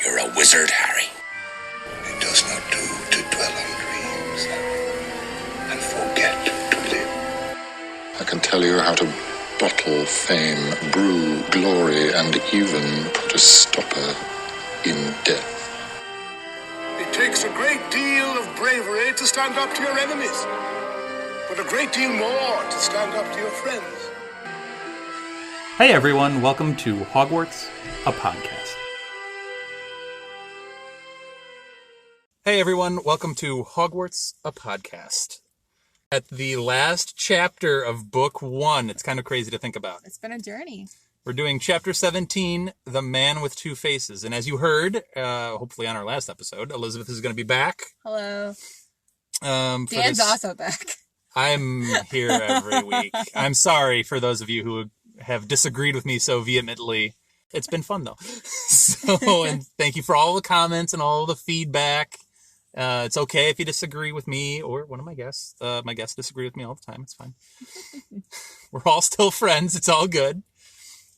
You're a wizard, Harry. It does not do to dwell on dreams and forget to live. I can tell you how to bottle fame, brew glory, and even put a stopper in death. It takes a great deal of bravery to stand up to your enemies, but a great deal more to stand up to your friends. Hey everyone, welcome to Hogwarts, a podcast. Hey everyone, welcome to Hogwarts, a podcast. At the last chapter of Book 1, it's kind of crazy to think about. It's been a journey. We're doing Chapter 17, The Man with Two Faces. And as you heard, hopefully on our last episode, Elizabeth is going to be back. Hello. Dan's also back. I'm here every week. I'm sorry for those of you who have disagreed with me so vehemently. It's been fun, though. And thank you for all the comments and all the feedback. It's okay if you disagree with me or one of my guests. My guests disagree with me all the time. It's fine. We're all still friends. It's all good.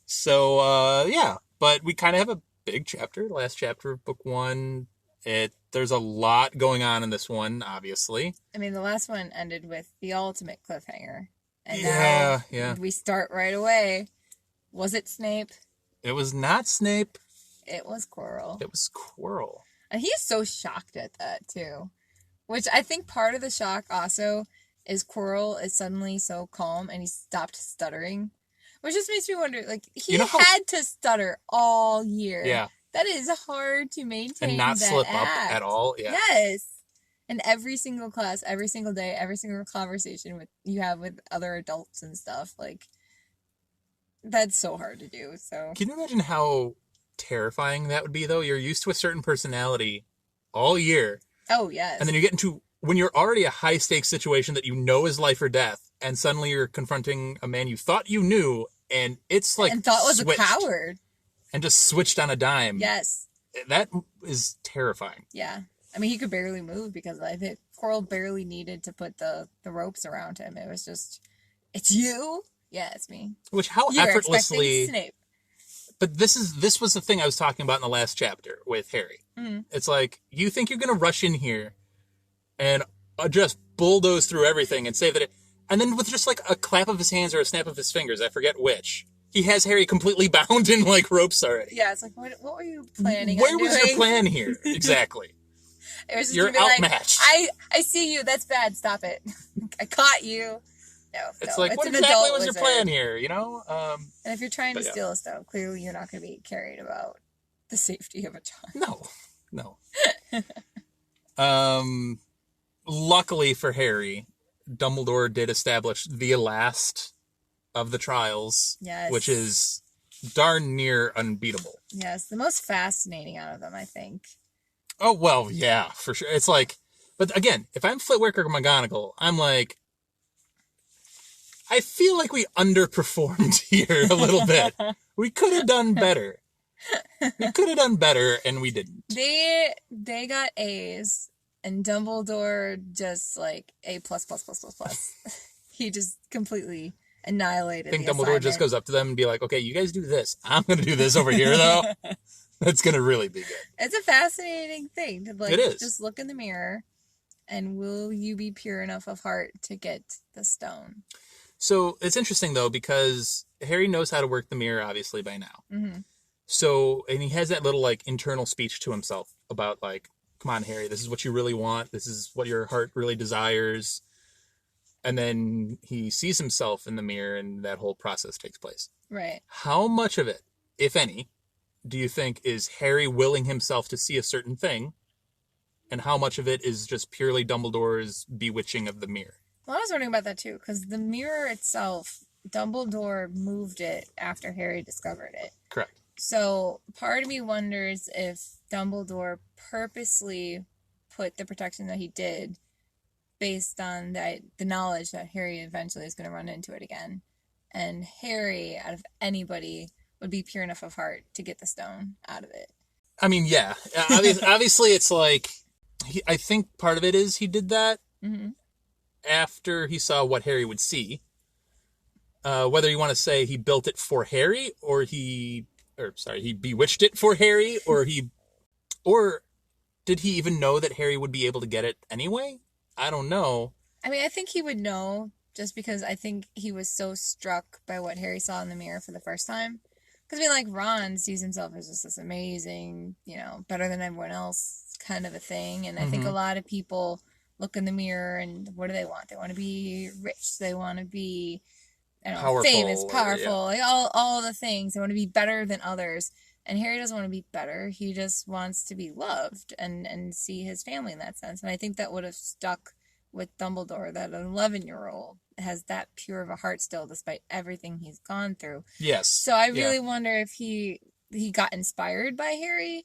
So, yeah. But we kind of have a big chapter, last chapter of Book 1. There's a lot going on in this one, obviously. I mean, the last one ended with the ultimate cliffhanger. And yeah. We start right away. Was it Snape? It was not Snape. It was Quirrell. It was Quirrell. And he's so shocked at that, too. Which I think part of the shock also is Quirrell is suddenly so calm and he stopped stuttering. Which just makes me wonder, like, he had to stutter all year. Yeah. That is hard to maintain. And not that slip act. up at all. Yeah. Yes. And every single class, every single day, every single conversation you have with other adults and stuff, like, that's so hard to do. So can you imagine how terrifying that would be, though? You're used to a certain personality all year. Oh, yes. And then you get into, when you're already a high-stakes situation that you know is life or death, and suddenly you're confronting a man you thought you knew, and it's like and thought was switched, a coward. And just switched on a dime. Yes. That is terrifying. Yeah. I mean, he could barely move because I think Quirrell barely needed to put the ropes around him. It was just, it's you? Yeah, it's me. Which, how You're effortlessly... Snape. But this was the thing I was talking about in the last chapter with Harry. Mm-hmm. It's like, you think you're going to rush in here and just bulldoze through everything and say that it... And then with just like a clap of his hands or a snap of his fingers, I forget which, he has Harry completely bound in like ropes already. Yeah, it's like, what were you planning Where on was doing? your plan here? Exactly. It was just You're outmatched. Like, I see you. That's bad. Stop it. I caught you. No, it's no, like, it's what an exactly adult was your wizard. plan here, you know? And if you're trying to yeah. steal a stone, clearly you're not going to be carried about the safety of a child. No. Luckily for Harry, Dumbledore did establish the last of the trials, yes, which is darn near unbeatable. Yes, the most fascinating out of them, I think. Oh, well, yeah, for sure. It's like, but again, if I'm Flitwick or McGonagall, I'm like, I feel like we underperformed here a little bit. We could have done better. And we didn't. They got A's, and Dumbledore just like A+++++. He just completely annihilated. I think the Dumbledore assignment. just goes up to them and be like, okay, you guys do this. I'm going to do this over here, though. That's going to really be good. It's a fascinating thing to like. It is. Just look in the mirror, and will you be pure enough of heart to get the stone? So it's interesting, though, because Harry knows how to work the mirror, obviously, by now. Mm-hmm. So, and he has that little, like, internal speech to himself about, like, come on, Harry, this is what you really want. This is what your heart really desires. And then he sees himself in the mirror, and that whole process takes place. Right. How much of it, if any, do you think is Harry willing himself to see a certain thing? And how much of it is just purely Dumbledore's bewitching of the mirror? Well, I was wondering about that too, because the mirror itself, Dumbledore moved it after Harry discovered it. Correct. So part of me wonders if Dumbledore purposely put the protection that he did based on the knowledge that Harry eventually is going to run into it again. And Harry, out of anybody, would be pure enough of heart to get the stone out of it. I mean, yeah. Obviously, it's like, I think part of it is he did that after he saw what Harry would see. Whether you want to say he built it for Harry, or he bewitched it for Harry, or he Or did he even know that Harry would be able to get it anyway? I don't know. I mean, I think he would know just because I think he was so struck by what Harry saw in the mirror for the first time. Because, I mean, like, Ron sees himself as just this amazing, better than everyone else kind of a thing. And I think a lot of people look in the mirror and what do they want? They want to be rich. They want to be, famous, powerful, like all the things. They want to be better than others. And Harry doesn't want to be better. He just wants to be loved and see his family in that sense. And I think that would have stuck with Dumbledore, that an 11-year-old has that pure of a heart still, despite everything he's gone through. Yes. So I really wonder if he got inspired by Harry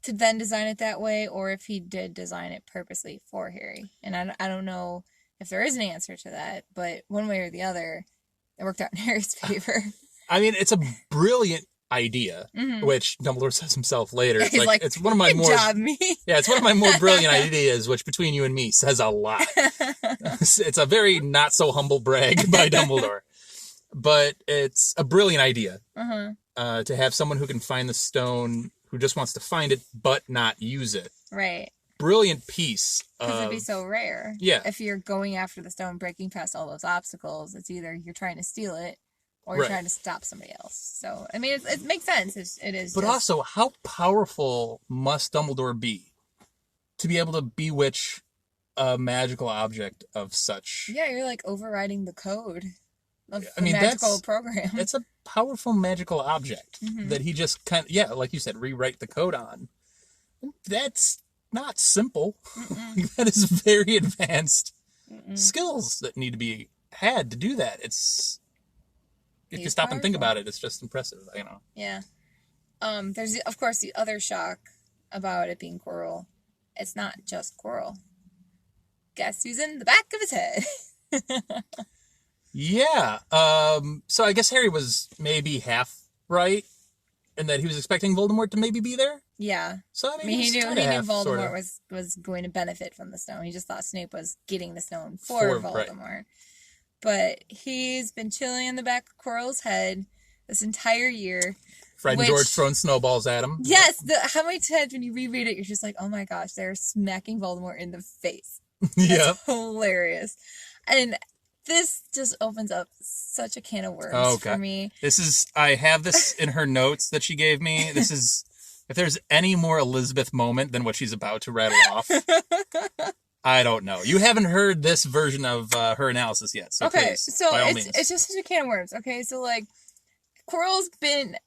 to then design it that way, or if he did design it purposely for Harry. And I don't know if there is an answer to that, but one way or the other, it worked out in Harry's favor. I mean, it's a brilliant idea, which Dumbledore says himself later. It's like it's one of my more job, me. Yeah, it's one of my more brilliant ideas, which between you and me says a lot. It's a very not so humble brag by Dumbledore, but it's a brilliant idea to have someone who can find the stone, who just wants to find it but not use it. Right. Brilliant piece. Because it'd be so rare. Yeah. If you're going after the stone, breaking past all those obstacles, it's either you're trying to steal it or you're trying to stop somebody else. So, I mean, it makes sense. It is. But also, how powerful must Dumbledore be to be able to bewitch a magical object of such... Yeah, you're like overriding the code of the magical program. It's a powerful magical object that he just like you said, rewrite the code on. That's not simple. That is very advanced skills that need to be had to do that. It's... If you stop and think about it, it's just impressive, Yeah. There's, of course, the other shock about it being Quirrell. It's not just Quirrell. Guess who's in the back of his head? Yeah. So I guess Harry was maybe half right in that he was expecting Voldemort to maybe be there. Yeah. So I mean, he knew half, Voldemort was going to benefit from the stone. He just thought Snape was getting the stone for Voldemort. Right. But he's been chilling in the back of Quirrell's head this entire year. Fred and George throwing snowballs at him. Yes. How many times when you reread it, you're just like, oh my gosh, they're smacking Voldemort in the face. Yeah. Hilarious. And this just opens up such a can of worms for me. I have this in her notes that she gave me. This is, if there's any more Elizabeth moment than what she's about to rattle off, I don't know. You haven't heard this version of her analysis yet. So okay, please, so by all means. It's just such a can of worms. Okay, so like, Quirrell's been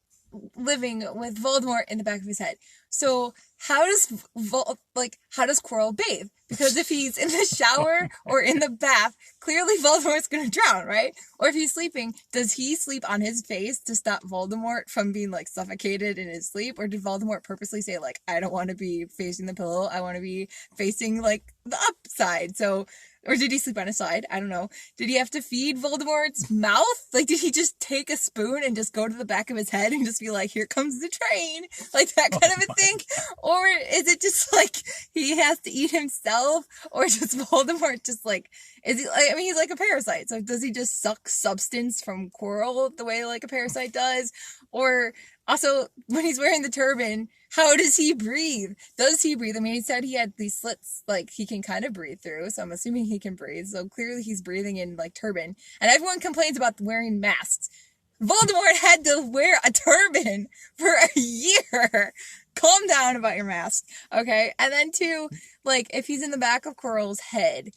living with Voldemort in the back of his head. So how does Quirrell bathe? Because if he's in the shower or in the bath, clearly Voldemort's going to drown, right? Or if he's sleeping, does he sleep on his face to stop Voldemort from being like suffocated in his sleep? Or did Voldemort purposely say like, I don't want to be facing the pillow. I want to be facing like the upside. So, or did he sleep on his side? I don't know. Did he have to feed Voldemort's mouth? Like, did he just take a spoon and just go to the back of his head and just be like, here comes the train? Like that kind of a thing? Or is it just like he has to eat himself? Or does Voldemort just like, he's like a parasite. So does he just suck substance from Quirrell the way like a parasite does? Or also, when he's wearing the turban, how does he breathe? Does he breathe? I mean, he said he had these slits, like, he can kind of breathe through, so I'm assuming he can breathe. So clearly he's breathing in, like, turban. And everyone complains about wearing masks. Voldemort had to wear a turban for a year. Calm down about your mask, okay? And then, two, like, if he's in the back of Quirrell's head,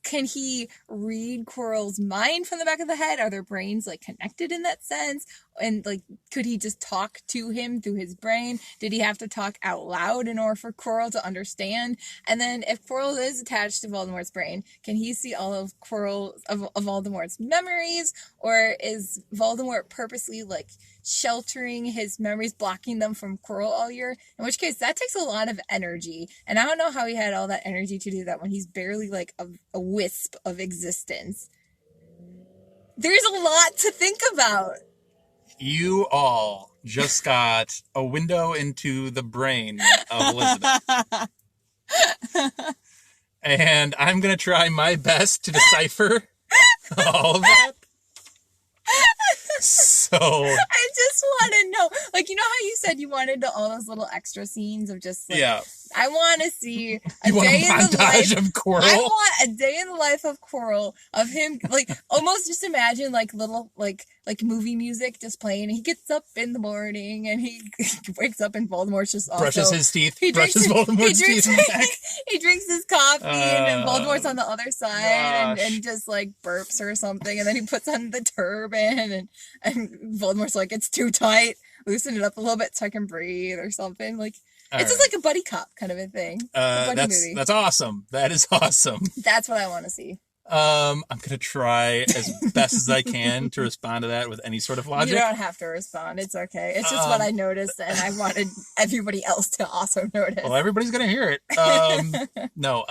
can he read Quirrell's mind from the back of the head? Are their brains, like, connected in that sense? And, like, could he just talk to him through his brain? Did he have to talk out loud in order for Quirrell to understand? And then if Quirrell is attached to Voldemort's brain, can he see all of Voldemort's memories? Or is Voldemort purposely, like, sheltering his memories, blocking them from Quirrell all year? In which case, that takes a lot of energy. And I don't know how he had all that energy to do that when he's barely, like, a wisp of existence. There's a lot to think about. You all just got a window into the brain of Elizabeth. And I'm going to try my best to decipher all of that. So I just want to know, like, you know how you said you wanted all those little extra scenes of just, like, yeah, I want to see a you want a day in the life montage of Quirrell? I want a day in the life of Quirrell, of him, like, almost just imagine, like, little, like movie music just playing, and he gets up in the morning, and he wakes up, and Voldemort's just also... Brushes his teeth, he brushes Voldemort's teeth in the back. He drinks his coffee, and Voldemort's on the other side, and just, like, burps or something, and then he puts on the turban, and Voldemort's like, it's too tight, loosen it up a little bit so I can breathe, or something, like... It's just like a buddy cop kind of a thing. That's awesome. That is awesome. That's what I want to see. I'm gonna try as best as I can to respond to that with any sort of logic. You don't have to respond. It's okay. It's just what I noticed, and I wanted everybody else to also notice. Well, everybody's gonna hear it. No.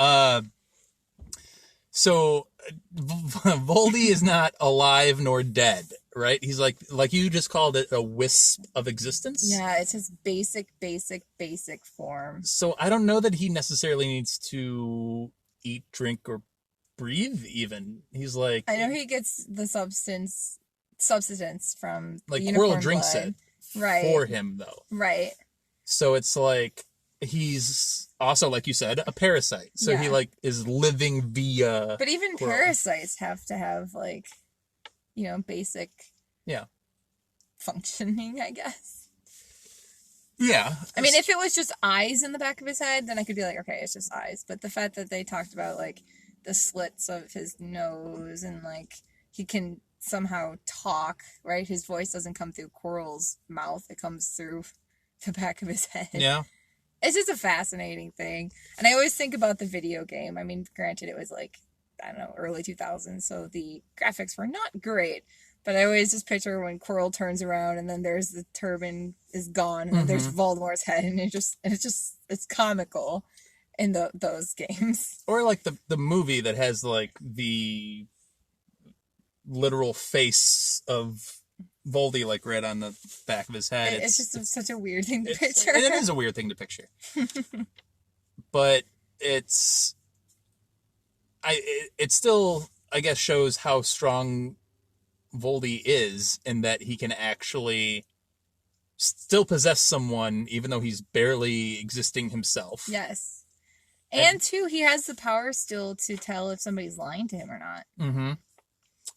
So Voldy is not alive nor dead, right? He's like you just called it, a wisp of existence. Yeah, it's his basic form. So I don't know that he necessarily needs to eat, drink, or breathe even. He's like... I know he gets the substance from like the Quirrell drinks blood. it Right. for him, though. Right. So it's like... He's also, like you said, a parasite. So he like is living via... But even Quirrell. Parasites have to have, like, basic functioning, I guess. Yeah. I mean, if it was just eyes in the back of his head, then I could be like, okay, it's just eyes. But the fact that they talked about, like, the slits of his nose, and, like, he can somehow talk, right? His voice doesn't come through Quirrell's mouth. It comes through the back of his head. Yeah. It's just a fascinating thing. And I always think about the video game. I mean, granted, it was, like, I don't know, early 2000s, so the graphics were not great. But I always just picture when Quirrell turns around, and then there's the turban is gone, and then there's Voldemort's head, and it's comical in those games. Or like the movie that has like the literal face of Voldy like right on the back of his head. It's just such a weird thing to picture. It is a weird thing to picture. But it still, I guess, shows how strong Voldy is, in that he can actually still possess someone even though he's barely existing himself. Yes. And two, he has the power still to tell if somebody's lying to him or not. Mm-hmm.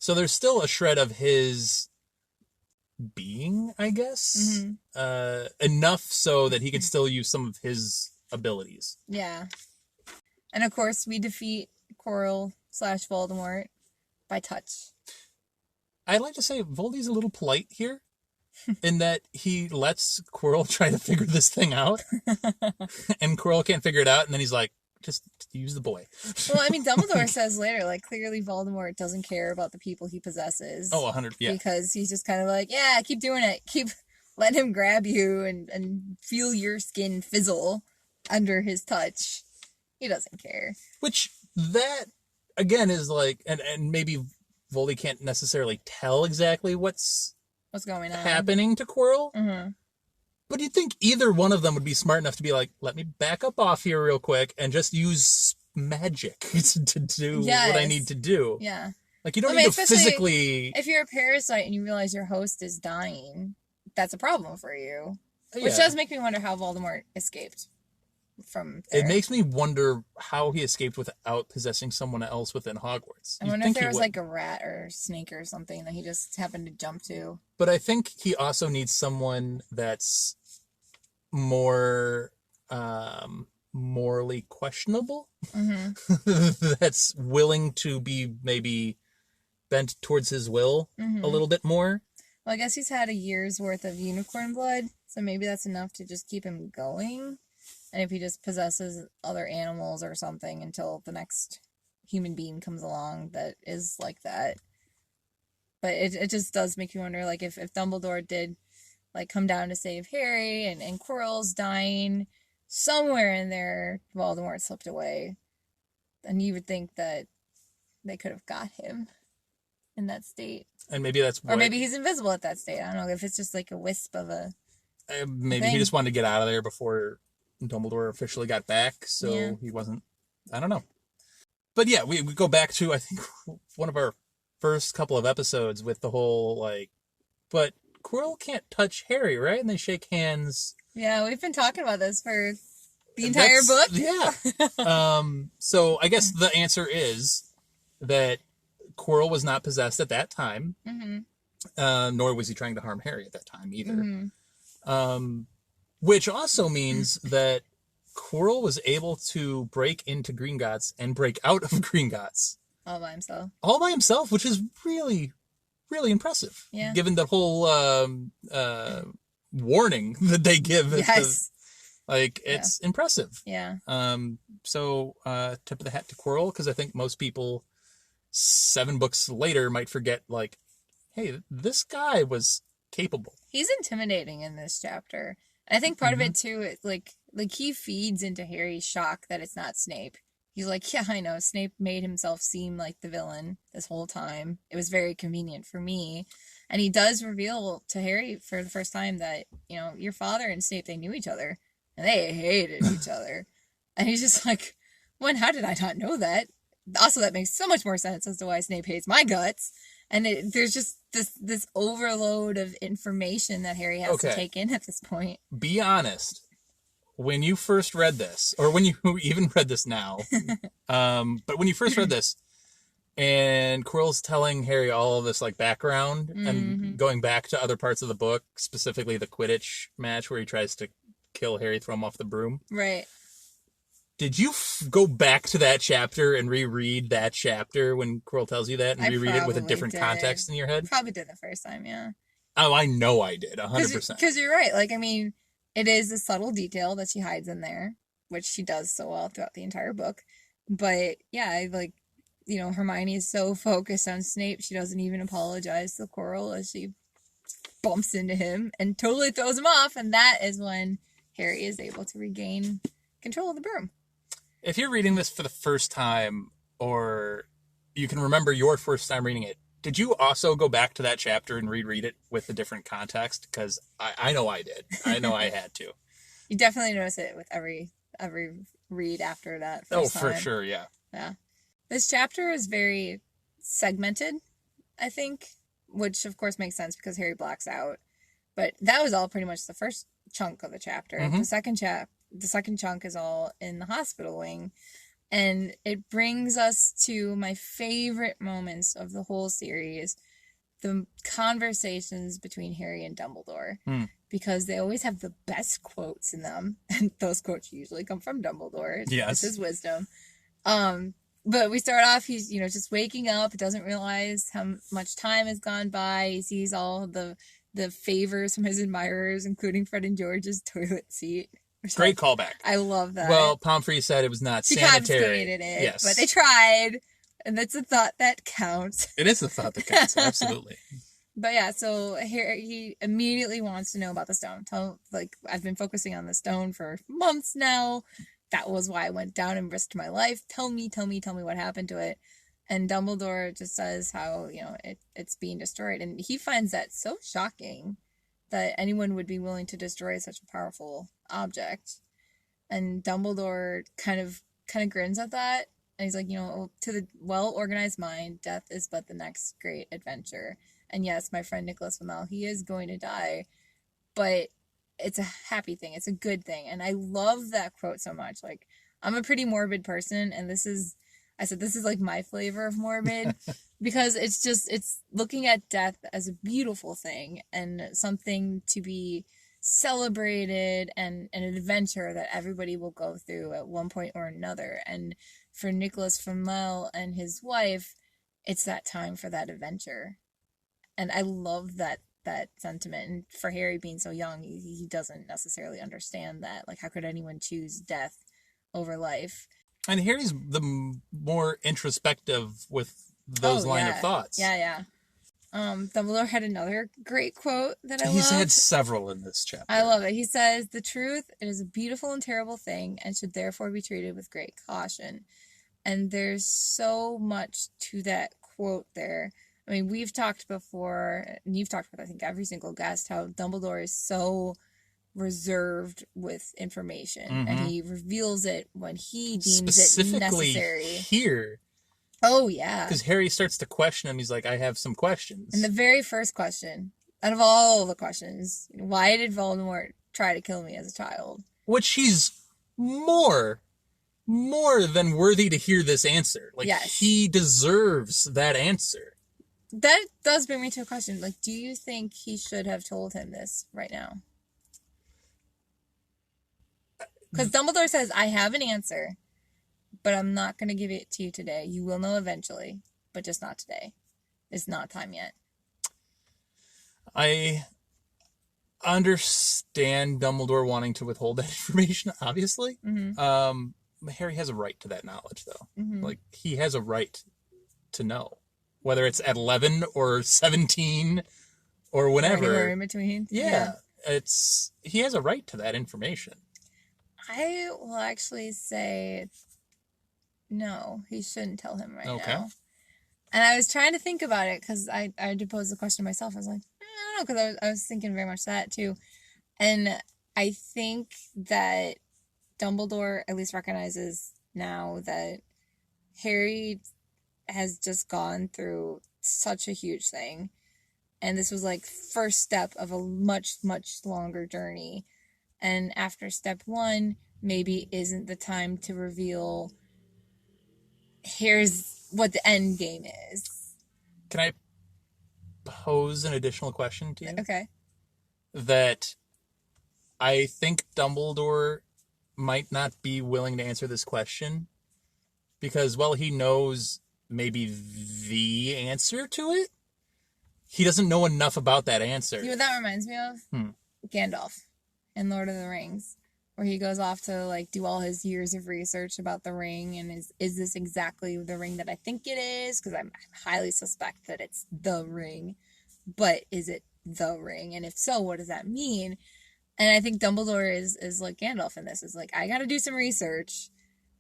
So there's still a shred of his being, I guess. Enough so that he can still use some of his abilities. Yeah. And of course, we defeat Quirrell / Voldemort by touch. I'd like to say Voldy's a little polite here, in that he lets Quirrell try to figure this thing out, and Quirrell can't figure it out, and then he's like, just use the boy. Well, I mean, Dumbledore says later, like, clearly Voldemort doesn't care about the people he possesses. Oh, 100, yeah. Because he's just kind of like, yeah, keep doing it. Keep letting him grab you and feel your skin fizzle under his touch. He doesn't care. Which, that, again, is like, and maybe Voldy can't necessarily tell exactly what's going on, happening to Quirrell. Mm-hmm. But you'd think either one of them would be smart enough to be like, let me back up off here real quick and just use magic to do what I need to do. Yeah. Like, you don't need to physically... If you're a parasite and you realize your host is dying, that's a problem for you. Which does make me wonder how Voldemort escaped from there. It makes me wonder how he escaped without possessing someone else within Hogwarts. I wonder if there was like a rat or snake or something that he just happened to jump to. But I think he also needs someone that's more morally questionable. Mm-hmm. That's willing to be maybe bent towards his will a little bit more. Well, I guess he's had a year's worth of unicorn blood, so maybe that's enough to just keep him going. And if he just possesses other animals or something until the next human being comes along that is like that. But it just does make you wonder, like, if Dumbledore did, like, come down to save Harry and Quirrell's dying, somewhere in there Voldemort slipped away. And you would think that they could have got him in that state. And maybe that's Or maybe he's invisible at that state. I don't know, if it's just like a wisp of a maybe thing. He just wanted to get out of there before Dumbledore officially got back, so he wasn't... I don't know. But yeah, we go back to, I think, one of our first couple of episodes with the whole, like... But Quirrell can't touch Harry, right? And they shake hands. Yeah, we've been talking about this for the entire book. Yeah. So I guess the answer is that Quirrell was not possessed at that time, nor was he trying to harm Harry at that time either. Which also means that Quirrell was able to break into Gringotts and break out of Gringotts. All by himself. All by himself, which is really, really impressive. Yeah. Given the whole warning that they give. Yes. It's impressive. Yeah. So tip of the hat to Quirrell, because I think most people 7 books later might forget, like, hey, this guy was capable. He's intimidating in this chapter. And I think part of it too, like he feeds into Harry's shock that it's not Snape. He's like, yeah, I know. Snape made himself seem like the villain this whole time. It was very convenient for me. And he does reveal to Harry for the first time that, your father and Snape, they knew each other. And they hated each other. And he's just like, how did I not know that? Also, that makes so much more sense as to why Snape hates my guts. And there's just this overload of information that Harry has to take in at this point. Be honest. When you first read this, or when you even read this now, but when you first read this, and Quirrell's telling Harry all of this like background and going back to other parts of the book, specifically the Quidditch match where he tries to kill Harry, throw him off the broom. Right. Did you go back to that chapter and reread that chapter when Quirrell tells you that and reread it with a different context in your head? Probably did the first time, yeah. Oh, I know I did, 100%. Because you're right. Like, I mean, it is a subtle detail that she hides in there, which she does so well throughout the entire book. But, yeah, Hermione is so focused on Snape, she doesn't even apologize to Quirrell as she bumps into him and totally throws him off. And that is when Harry is able to regain control of the broom. If you're reading this for the first time, or you can remember your first time reading it, did you also go back to that chapter and reread it with a different context? Because I know I did. I know I had to. You definitely notice it with every read after that first time. For sure, yeah. Yeah. This chapter is very segmented, I think, which of course makes sense because Harry blacks out. But that was all pretty much the first chunk of the chapter. The second chunk is all in the hospital wing. And it brings us to my favorite moments of the whole series, the conversations between Harry and Dumbledore. Because they always have the best quotes in them. And those quotes usually come from Dumbledore. Yes. It's his wisdom. But we start off, he's, just waking up, doesn't realize how much time has gone by. He sees all the favors from his admirers, including Fred and George's toilet seat. Great callback. I love that. Well, Pomfrey said it was not sanitary. She confiscated it, yes. But they tried, and that's a thought that counts. It is a thought that counts, absolutely. But yeah, so here he immediately wants to know about the stone. I've been focusing on the stone for months now. That was why I went down and risked my life. Tell me what happened to it. And Dumbledore just says how, it's being destroyed. And he finds that so shocking that anyone would be willing to destroy such a powerful object. And Dumbledore kind of grins at that. And he's like, to the well-organized mind, death is but the next great adventure. And yes, my friend Nicholas Flamel, he is going to die. But it's a happy thing. It's a good thing. And I love that quote so much. Like, I'm a pretty morbid person. And this is like my flavor of morbid. Because it's looking at death as a beautiful thing and something to be celebrated and an adventure that everybody will go through at one point or another. And for Nicholas Flamel and his wife, it's that time for that adventure. And I love that sentiment. And for Harry being so young, he doesn't necessarily understand that. Like, how could anyone choose death over life? And Harry's the more introspective with those line of thoughts. Yeah. Dumbledore had another great quote that I love. He's had several in this chapter. I love it. He says, "The truth, it is a beautiful and terrible thing and should therefore be treated with great caution." And there's so much to that quote there. I mean, we've talked before, and you've talked with, I think, every single guest, how Dumbledore is so reserved with information. And he reveals it when he deems it necessary. Here. Oh, yeah. Because Harry starts to question him. He's like, I have some questions. And the very first question, Out of all the questions, why did Voldemort try to kill me as a child? Which he's more than worthy to hear this answer. Like, yes. He deserves that answer. That does bring me to a question. Like, do you think he should have told him this right now? Because Dumbledore says, I have an answer, but I'm not going to give it to you today. You will know eventually, but just not today. It's not time yet. I understand Dumbledore wanting to withhold that information, obviously. But Harry has a right to that knowledge, though. Like, he has a right to know. Whether it's at 11 or 17 or whenever. Or anywhere in between. Yeah. He has a right to that information. I will actually say no, he shouldn't tell him right now. And I was trying to think about it because I did pose the question myself. I was like, I don't know, because I was thinking very much that too. And I think that Dumbledore at least recognizes now that Harry has just gone through such a huge thing. And this was like first step of a much, much longer journey. And after step 1, maybe isn't the time to reveal, here's what the end game is. Can I pose an additional question to you? Okay. That I think Dumbledore might not be willing to answer this question because, well, he knows maybe the answer to it. He doesn't know enough about that answer. You know what that reminds me of? Gandalf in Lord of the Rings, where he goes off to like do all his years of research about the ring, and is this exactly the ring that I think it is? Because I highly suspect that it's the ring, but is it the ring? And if so, what does that mean? And I think Dumbledore is like Gandalf in this. Is like, I got to do some research.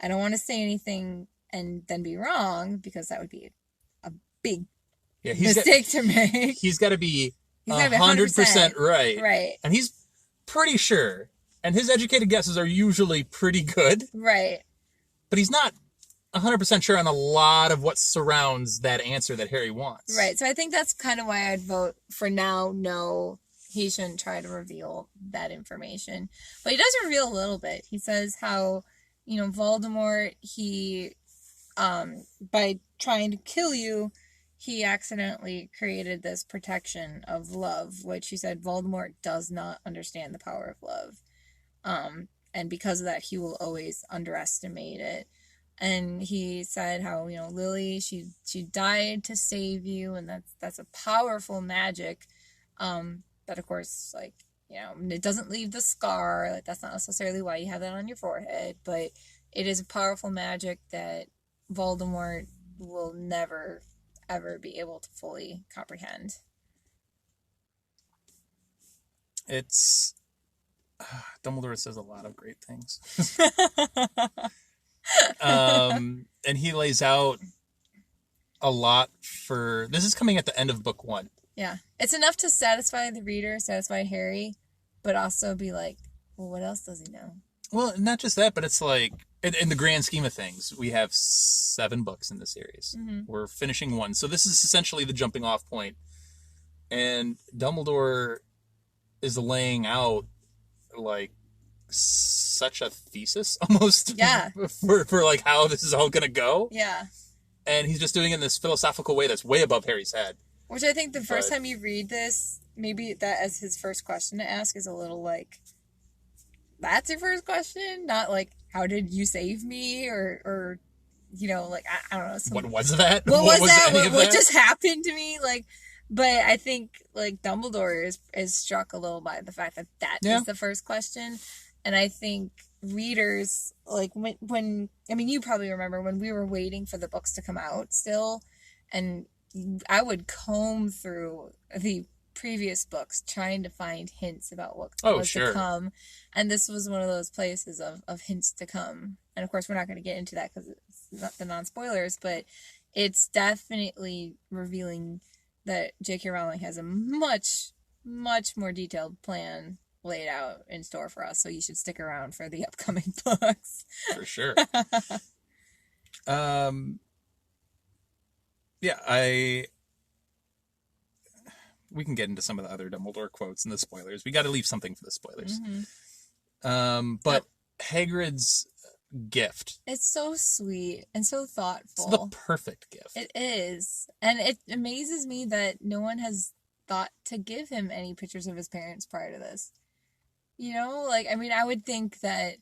I don't want to say anything and then be wrong, because that would be a big mistake to make. He's got to be 100% right. Right. And he's pretty sure. And his educated guesses are usually pretty good. Right. But he's not 100% sure on a lot of what surrounds that answer that Harry wants. Right. So I think that's kind of why I'd vote for now, no, he shouldn't try to reveal that information. But he does reveal a little bit. He says how, Voldemort, he, by trying to kill you, he accidentally created this protection of love, which he said Voldemort does not understand the power of love. And because of that, he will always underestimate it. And he said how, Lily, she died to save you, and that's a powerful magic. But of course, it doesn't leave the scar. Like, that's not necessarily why you have that on your forehead, but it is a powerful magic that Voldemort will never, ever be able to fully comprehend. It's... Dumbledore says a lot of great things. And he lays out a lot for... This is coming at the end of book 1. Yeah. It's enough to satisfy the reader, satisfy Harry, but also be like, well, what else does he know? Well, not just that, but it's like, in the grand scheme of things, we have 7 books in the series. Mm-hmm. We're finishing 1. So this is essentially the jumping off point. And Dumbledore is laying out, like, such a thesis, almost. Yeah. for like, how this is all going to go. Yeah. And he's just doing it in this philosophical way that's way above Harry's head. Which I think the first time you read this, maybe that as his first question to ask is a little like, that's your first question? Not like, how did you save me? Or like, I don't know. What was that? What was that? What just happened to me? Like, but I think, like, Dumbledore is struck a little by the fact that is the first question. And I think readers, like, when you probably remember when we were waiting for the books to come out still, and I would comb through the previous books trying to find hints about what was to come. And this was one of those places of hints to come. And of course, we're not going to get into that because it's not the non-spoilers, but it's definitely revealing that J.K. Rowling has a much, much more detailed plan laid out in store for us. So you should stick around for the upcoming books. For sure. Yeah, we can get into some of the other Dumbledore quotes and the spoilers. We got to leave something for the spoilers. But Hagrid's gift. It's so sweet and so thoughtful. It's the perfect gift. It is. And it amazes me that no one has thought to give him any pictures of his parents prior to this. You know, like, I mean, I would think that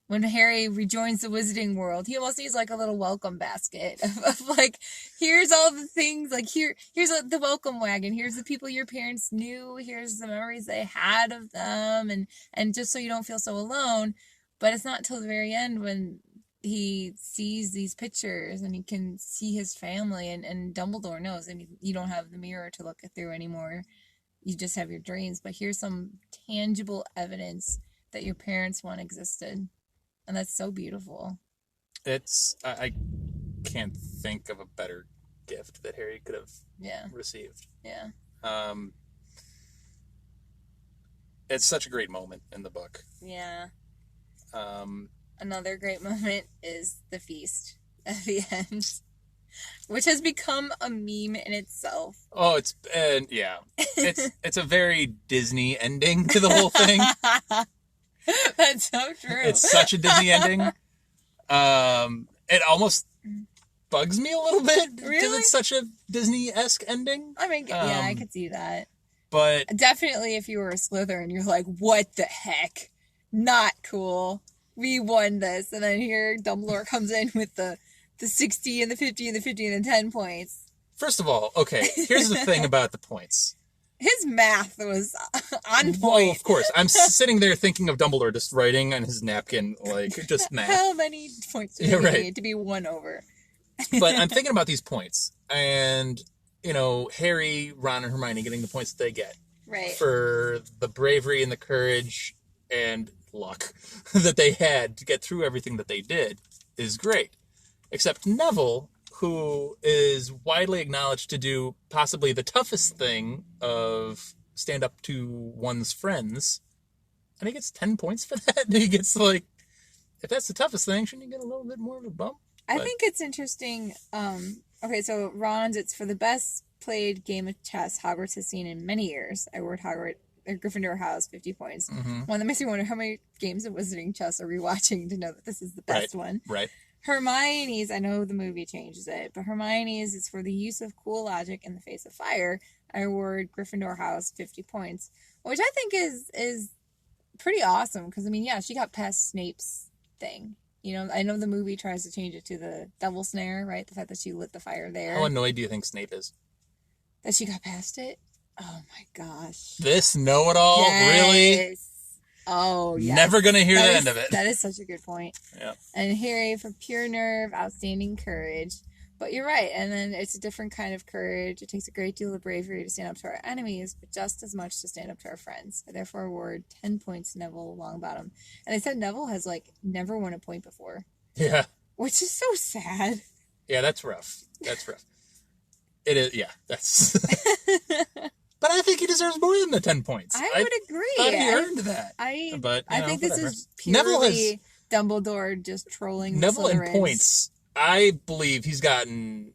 when Harry rejoins the Wizarding World, he almost needs, like, a little welcome basket of like, here's all the things, like, here's the welcome wagon, here's the people your parents knew, here's the memories they had of them, and just so you don't feel so alone. But it's not till the very end when he sees these pictures and he can see his family, and Dumbledore knows, and you don't have the mirror to look through anymore. You just have your dreams. But here's some tangible evidence that your parents once existed. And that's so beautiful. I can't think of a better gift that Harry could have received. Yeah. It's such a great moment in the book. Yeah. Another great moment is the feast at the end, which has become a meme in itself. Oh, it's a very Disney ending to the whole thing. That's so true. It's such a Disney ending. It almost bugs me a little bit because it's such a Disney-esque ending. I mean, yeah, I could see that. But definitely, if you were a Slytherin, you're like, what the heck? Not cool. We won this. And then here Dumbledore comes in with the 60 and the 50 and the 50 and the 10 points. First of all, okay, here's the thing about the points. His math was on point. Well, of course. I'm sitting there thinking of Dumbledore just writing on his napkin, like, just math. How many points do you need to be won over? But I'm thinking about these points. And, you know, Harry, Ron, and Hermione getting the points that they get. Right. For the bravery and the courage and luck that they had to get through everything that they did is great. Except Neville, who is widely acknowledged to do possibly the toughest thing of stand up to one's friends, and he gets 10 points for that. He gets, like, if that's the toughest thing, shouldn't he get a little bit more of a bump? I think it's interesting. Okay, so Ron's, it's for the best played game of chess Hogwarts has seen in many years. I award Gryffindor House 50 points. Mm-hmm. One that makes me wonder how many games of Wizarding Chess are we watching to know that this is the best one. Right. Hermione's, I know the movie changes it, but Hermione's is for the use of cool logic in the face of fire. I award Gryffindor House 50 points, which I think is pretty awesome because, I mean, yeah, she got past Snape's thing. You know, I know the movie tries to change it to the devil snare, right? The fact that she lit the fire there. How annoyed do you think Snape is? That she got past it? Oh my gosh. This know-it-all? Yes. Really? Oh, yeah. Never gonna hear the end of it. That is such a good point. Yeah. And Harry for pure nerve, outstanding courage. But you're right. And then it's a different kind of courage. It takes a great deal of bravery to stand up to our enemies, but just as much to stand up to our friends. I therefore award 10 points to Neville Longbottom. And they said Neville has, like, never won a point before. Yeah. Which is so sad. Yeah, that's rough. It is, yeah, that's... But I think he deserves more than the 10 points. I would agree. I thought he earned that. I think this is Neville purely Dumbledore just trolling Neville the Slytherins. in points, I believe he's gotten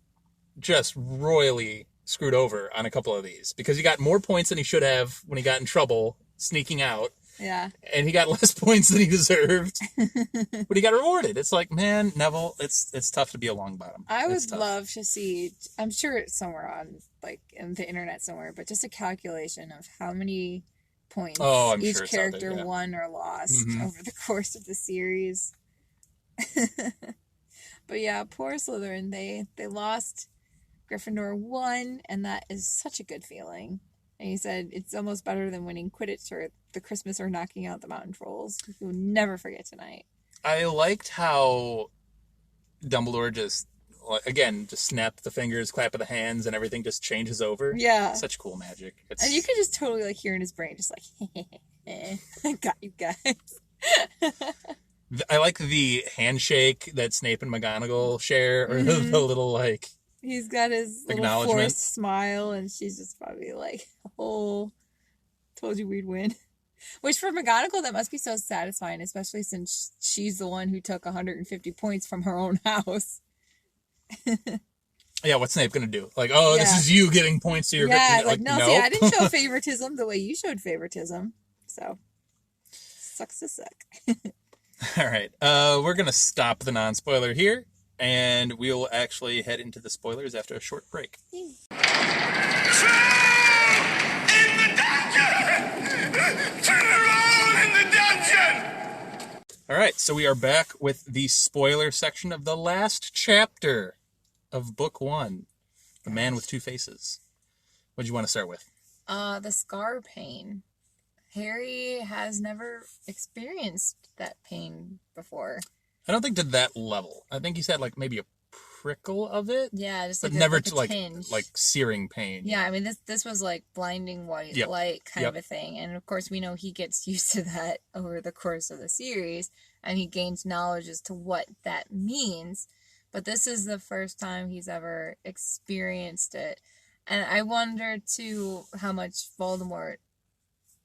just royally screwed over on a couple of these. Because he got more points than he should have when he got in trouble sneaking out. Yeah. And he got less points than he deserved. But he got rewarded. It's like, man, Neville, it's tough to be a Longbottom. I would love to see, I'm sure it's somewhere on, like, in the internet somewhere, but just a calculation of how many points each character won or lost over the course of the series. But yeah, poor Slytherin, they lost. Gryffindor won, and that is such a good feeling. And he said it's almost better than winning Quidditch or the Christmas or knocking out the mountain trolls. You'll never forget tonight. I liked how Dumbledore just snap the fingers, clap of the hands, and everything just changes over. Yeah. Such cool magic. And you could just totally, like, hear in his brain, just like, I got you guys. I like the handshake that Snape and McGonagall share, or the little, like... He's got his little forced smile, and she's just probably like, oh, told you we'd win. Which for McGonagall, that must be so satisfying, especially since she's the one who took 150 points from her own house. Yeah, what's Snape going to do? Like, oh, this is you getting points to your... Yeah, like, no, see, I didn't show favoritism the way you showed favoritism. So, sucks to suck. All right. We're going to stop the non-spoiler here, and we'll actually head into the spoilers after a short break. All right, so we are back with the spoiler section of the last chapter of Book 1, The Man with Two Faces. What do you want to start with? The scar pain. Harry has never experienced that pain before. I don't think to that level. I think he's had like maybe a prickle of it. Yeah, just but like never a to like tinge. like searing pain. Yeah, I mean this was like blinding white light kind of a thing, and of course we know he gets used to that over the course of the series, and he gains knowledge as to what that means. But this is the first time he's ever experienced it, and I wonder too how much Voldemort.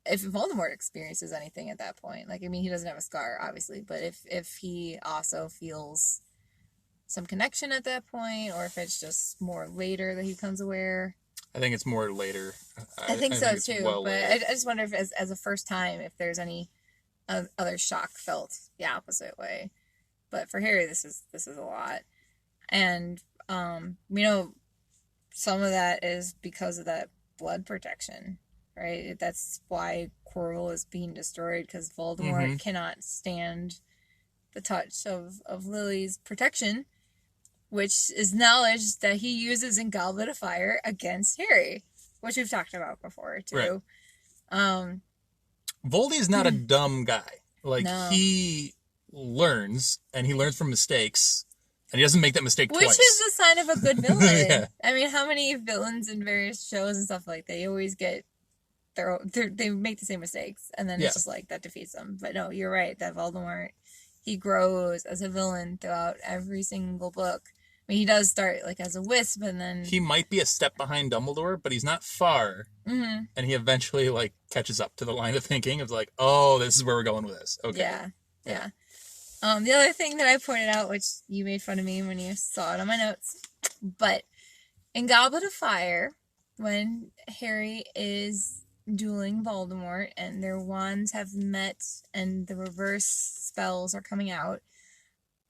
If Voldemort experiences anything at that point, like, I mean, he doesn't have a scar, obviously, but if he also feels some connection at that point, or if it's just more later that he becomes aware. I think it's more later. I think so too, but I just wonder if as a first time, if there's any other shock felt the opposite way. But for Harry, this is a lot, and we know some of that is because of that blood protection. Right, that's why Quirrell is being destroyed, because Voldemort cannot stand the touch of Lily's protection, which is knowledge that he uses in Goblet of Fire against Harry, which we've talked about before too. Right. Voldy is not a dumb guy. Like, no. He learns, and he learns from mistakes, and he doesn't make that mistake twice. Which is a sign of a good villain. Yeah. I mean, how many villains in various shows and stuff like that, they always get they make the same mistakes, and then it's just like that defeats them. But no, you're right, that Voldemort, he grows as a villain throughout every single book. I mean, he does start like as a wisp, and then he might be a step behind Dumbledore, but he's not far. Mm-hmm. And he eventually like catches up to the line of thinking of like, oh, this is where we're going with this. Okay. Yeah. The other thing that I pointed out, which you made fun of me when you saw it on my notes, but in Goblet of Fire, when Harry is dueling Voldemort and their wands have met and the reverse spells are coming out,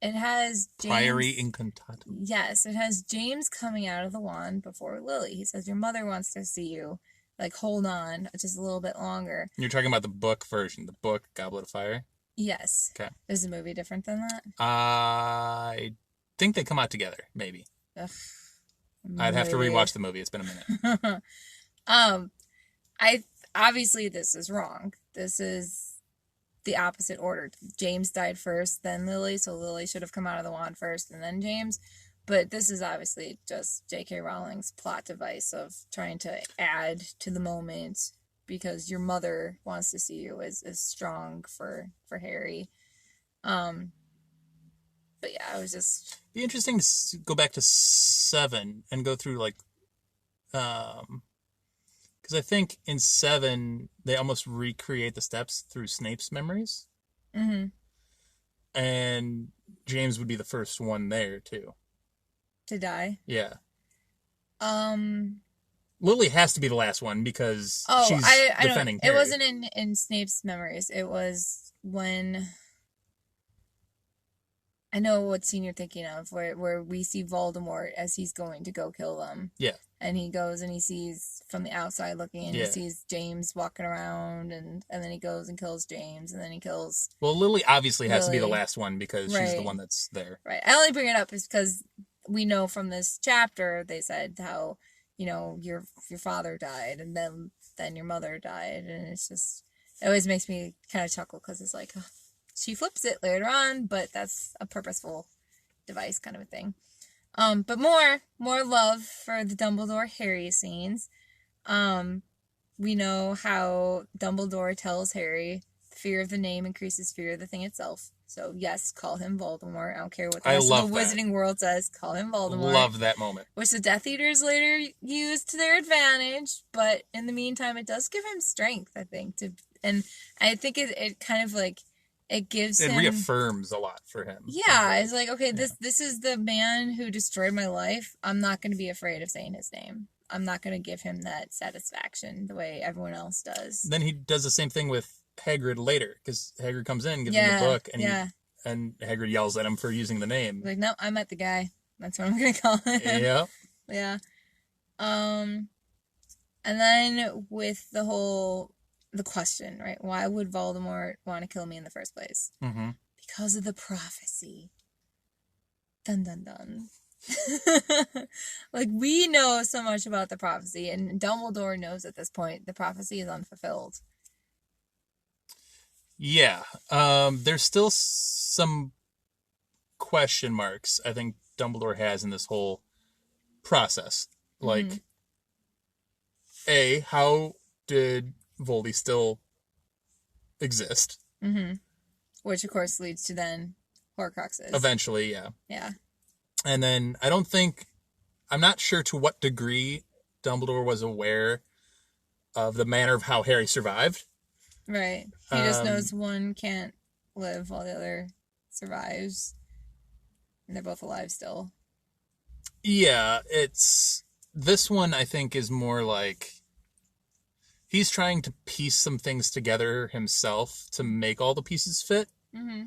it has James... Priory Incantatum. Yes, it has James coming out of the wand before Lily. He says, your mother wants to see you. Like, hold on just a little bit longer. You're talking about the book version, the book Goblet of Fire? Yes. Okay. Is the movie different than that? I think they come out together, maybe. Ugh, I'd have to rewatch the movie. It's been a minute. Obviously this is wrong. This is the opposite order. James died first, then Lily, so Lily should have come out of the wand first and then James. But this is obviously just J.K. Rowling's plot device of trying to add to the moment because your mother wants to see you is strong for Harry. But yeah, it was just... It'd be interesting to go back to 7 and go through like... Because I think in 7, they almost recreate the steps through Snape's memories. Mm-hmm. And James would be the first one there, too. To die? Yeah. Lily has to be the last one because she's defending Harry. It wasn't in Snape's memories. It was when... I know what scene you're thinking of, where we see Voldemort as he's going to go kill them. Yeah. And he goes and he sees from the outside looking, and he sees James walking around, and then he goes and kills James, and then he kills... Well, Lily obviously has to be the last one because she's the one that's there. Right. I only bring it up is because we know from this chapter, they said how, your father died, and then your mother died, and it's just... It always makes me kind of chuckle, because it's like... She flips it later on, but that's a purposeful device kind of a thing. But more love for the Dumbledore-Harry scenes. We know how Dumbledore tells Harry, fear of the name increases fear of the thing itself. So yes, call him Voldemort. I don't care what the rest of the Wizarding world says. Call him Voldemort. Love that moment. Which the Death Eaters later used to their advantage, but in the meantime, it does give him strength, I think. And I think it kind of like... it gives it him... reaffirms a lot for him. Yeah, it's like, okay, this is the man who destroyed my life. I'm not going to be afraid of saying his name. I'm not going to give him that satisfaction the way everyone else does. Then he does the same thing with Hagrid later, because Hagrid comes in, gives him the book, and Hagrid yells at him for using the name. Like, no, I met the guy. That's what I'm going to call him. Yeah. Yeah. And then with the question, right? Why would Voldemort want to kill me in the first place? Mm-hmm. Because of the prophecy. Dun, dun, dun. Like, we know so much about the prophecy, and Dumbledore knows at this point the prophecy is unfulfilled. Yeah. There's still some question marks I think Dumbledore has in this whole process. Like, how did Voldy still exist? Mm-hmm. Which, of course, leads to then Horcruxes. Eventually, yeah. Yeah. And then I'm not sure to what degree Dumbledore was aware of the manner of how Harry survived. Right. He just knows one can't live while the other survives. And they're both alive still. Yeah, this one I think is more like he's trying to piece some things together himself to make all the pieces fit. Mm-hmm.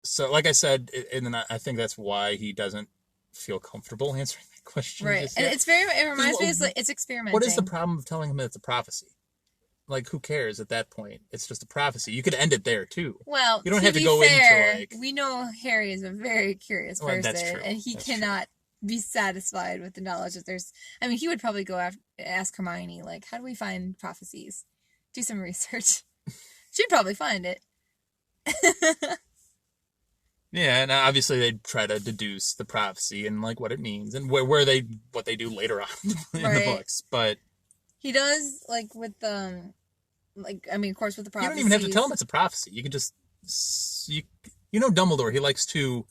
So, like I said, and then I think that's why he doesn't feel comfortable answering that question. Right, and it reminds me, it's experimenting. What is the problem of telling him that it's a prophecy? Like, who cares at that point? It's just a prophecy. You could end it there, too. Well, you don't have to go into, like... We know Harry is a very curious person, that's true. And he cannot be satisfied with the knowledge that there's... I mean, he would probably go ask Hermione, like, how do we find prophecies? Do some research. She'd probably find it. Yeah, and obviously they'd try to deduce the prophecy and, like, what it means and what they do later on in the books, but... He does, like, with the... Like, I mean, of course, with the prophecy... You don't even have to tell him it's a prophecy. You can just... You know Dumbledore, he likes to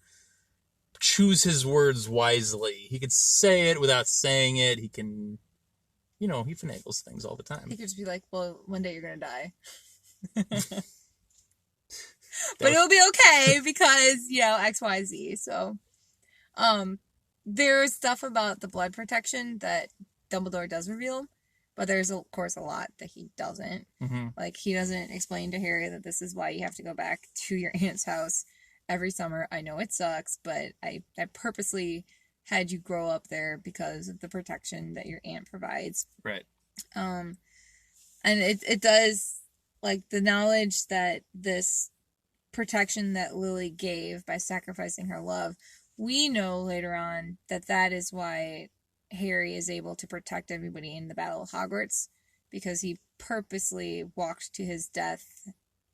choose his words wisely. He could say it without saying it. He can... he finagles things all the time. He could just be like, well, one day you're going to die. But it'll be okay because, X, Y, Z. So, there's stuff about the blood protection that Dumbledore does reveal, but there's, of course, a lot that he doesn't. Mm-hmm. Like, he doesn't explain to Harry that this is why you have to go back to your aunt's house every summer. I know it sucks, but I purposely had you grow up there because of the protection that your aunt provides. Right. And it does, like, the knowledge that this protection that Lily gave by sacrificing her love, we know later on that is why Harry is able to protect everybody in the Battle of Hogwarts, because he purposely walked to his death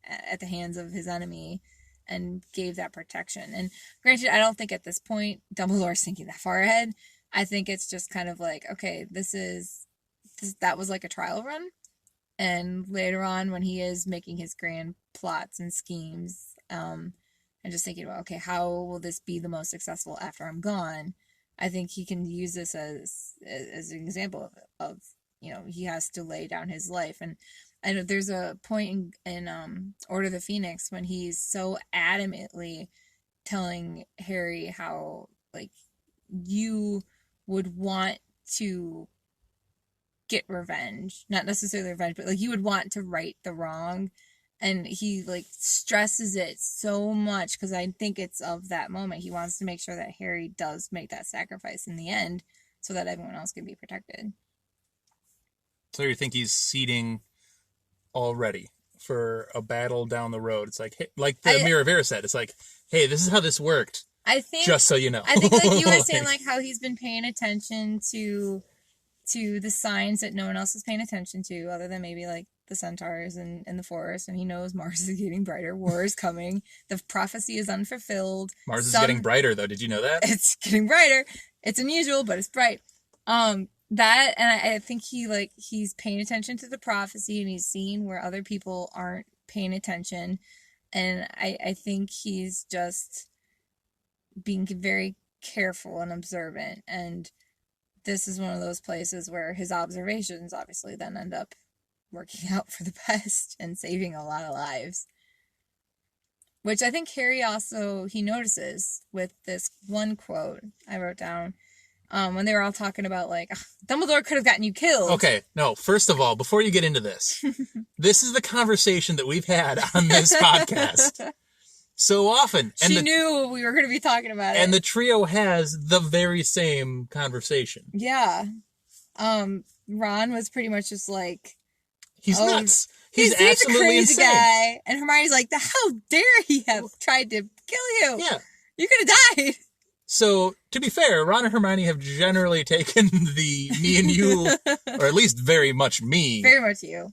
at the hands of his enemy and gave that protection. And granted, I don't think at this point Dumbledore's thinking that far ahead. I think it's just kind of like, okay, that was like a trial run. And later on, when he is making his grand plots and schemes, and just thinking about, okay, how will this be the most successful after I'm gone? I think he can use this as an example of he has to lay down his life. And I know there's a point in Order of the Phoenix when he's so adamantly telling Harry how, like, you would want to get revenge, not necessarily revenge, but like you would want to right the wrong, and he like stresses it so much because I think it's of that moment. He wants to make sure that Harry does make that sacrifice in the end so that everyone else can be protected. So you think he's seeding already for a battle down the road? It's like, hey, like the Mirror of Eris said, it's like, hey, this is how this worked. I think, just so you know. I think, like you were saying, like how he's been paying attention to the signs that no one else is paying attention to, other than maybe like the centaurs in the forest, and he knows Mars is getting brighter. War is coming. The prophecy is unfulfilled. Mars is getting brighter, though. Did you know that? It's getting brighter. It's unusual, but it's bright. That, and I think he's paying attention to the prophecy, and he's seeing where other people aren't paying attention, and I think he's just being very careful and observant, and this is one of those places where his observations obviously then end up working out for the best and saving a lot of lives. Which I think Harry also, he notices with this one quote I wrote down when they were all talking about, like, Dumbledore could have gotten you killed. Okay, no, first of all, before you get into this, this is the conversation that we've had on this podcast so often. And she knew we were going to be talking about it. And the trio has the very same conversation. Yeah. Ron was pretty much just like... He's nuts. He's a absolutely crazy insane. guy. And Hermione's like, how dare he have tried to kill you? Yeah. You could have died. So, to be fair, Ron and Hermione have generally taken the me and you, or at least very much me. Very much you.